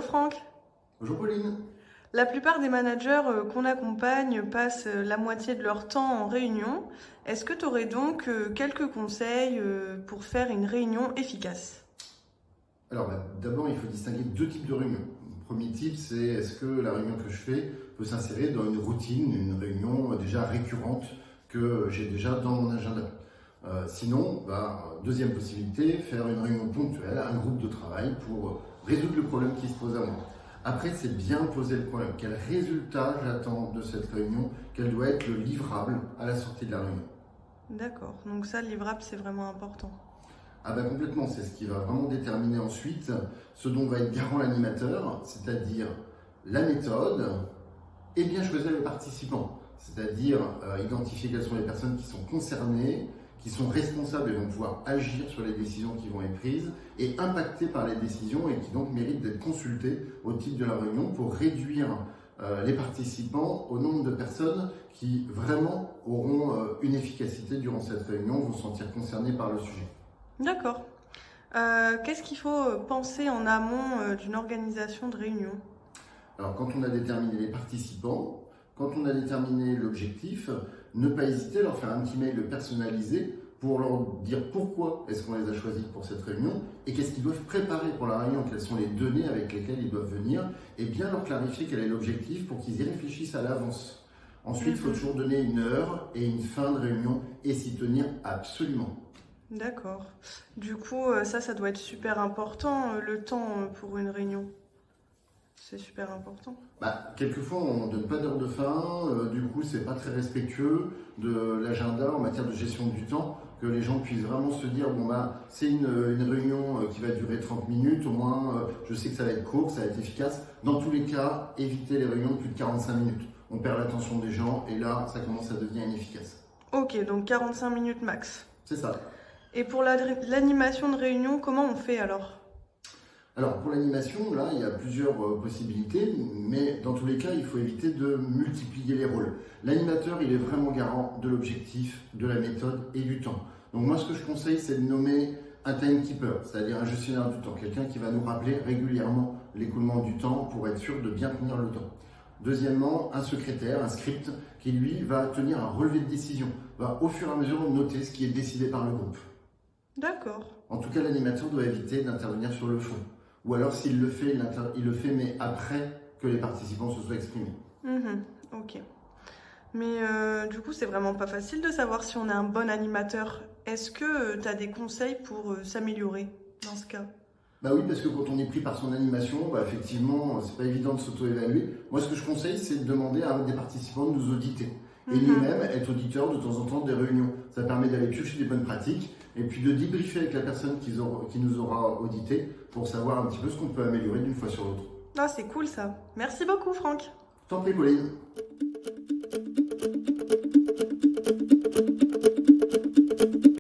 Franck. Bonjour Pauline. La plupart des managers qu'on accompagne passent la moitié de leur temps en réunion. Est-ce que tu aurais donc quelques conseils pour faire une réunion efficace? Alors d'abord, il faut distinguer deux types de réunions. Le premier type, c'est est-ce que la réunion que je fais peut s'insérer dans une routine, une réunion déjà récurrente que j'ai déjà dans mon agenda. Sinon, deuxième possibilité, faire une réunion ponctuelle, un groupe de travail pour résoudre le problème qui se pose à moi. Après, c'est bien poser le problème. Quel résultat j'attends de cette réunion? Quel doit être le livrable à la sortie de la réunion? D'accord, donc ça, le livrable, c'est vraiment important. Complètement, c'est ce qui va vraiment déterminer ensuite ce dont va être garant l'animateur, c'est-à-dire la méthode et bien choisir les participants, c'est-à-dire identifier quelles sont les personnes qui sont concernées, qui sont responsables et vont pouvoir agir sur les décisions qui vont être prises et impactées par les décisions et qui donc méritent d'être consultées au titre de la réunion pour réduire les participants au nombre de personnes qui vraiment auront une efficacité durant cette réunion, vont se sentir concernés par le sujet. D'accord. Qu'est-ce qu'il faut penser en amont d'une organisation de réunion? Alors, quand on a déterminé les participants, quand on a déterminé l'objectif, ne pas hésiter à leur faire un petit mail personnalisé pour leur dire pourquoi est-ce qu'on les a choisis pour cette réunion et qu'est-ce qu'ils doivent préparer pour la réunion, quelles sont les données avec lesquelles ils doivent venir et bien leur clarifier quel est l'objectif pour qu'ils y réfléchissent à l'avance. Ensuite, il faut toujours donner une heure et une fin de réunion et s'y tenir absolument. D'accord. Du coup, ça doit être super important, le temps pour une réunion. C'est super important. Quelquefois, on ne donne pas d'heure de fin, du coup, c'est pas très respectueux de l'agenda en matière de gestion du temps, que les gens puissent vraiment se dire, c'est une réunion qui va durer 30 minutes, au moins, je sais que ça va être court, que ça va être efficace. Dans tous les cas, évitez les réunions de plus de 45 minutes. On perd l'attention des gens et là, ça commence à devenir inefficace. Ok, donc 45 minutes max. C'est ça. Et pour l'animation de réunion, comment on fait alors? Alors pour l'animation, là, il y a plusieurs possibilités, mais dans tous les cas, il faut éviter de multiplier les rôles. L'animateur, il est vraiment garant de l'objectif, de la méthode et du temps. Donc moi, ce que je conseille, c'est de nommer un timekeeper, c'est-à-dire un gestionnaire du temps, quelqu'un qui va nous rappeler régulièrement l'écoulement du temps pour être sûr de bien tenir le temps. Deuxièmement, un secrétaire, un script, qui lui va tenir un relevé de décision, va au fur et à mesure noter ce qui est décidé par le groupe. D'accord. En tout cas, l'animateur doit éviter d'intervenir sur le fond. Ou alors, s'il le fait, il le fait, mais après que les participants se soient exprimés. Ok. Mais du coup, c'est vraiment pas facile de savoir si on est un bon animateur. Est-ce que tu as des conseils pour s'améliorer dans ce cas? Oui, parce que quand on est pris par son animation, effectivement, c'est pas évident de s'auto-évaluer. Moi, ce que je conseille, c'est de demander à un des participants de nous auditer. Et lui-même être auditeur de temps en temps des réunions. Ça permet d'aller piocher des bonnes pratiques et puis de débriefer avec la personne qui nous aura audité pour savoir un petit peu ce qu'on peut améliorer d'une fois sur l'autre. Ah, c'est cool ça. Merci beaucoup, Franck. Tant pis, Pauline.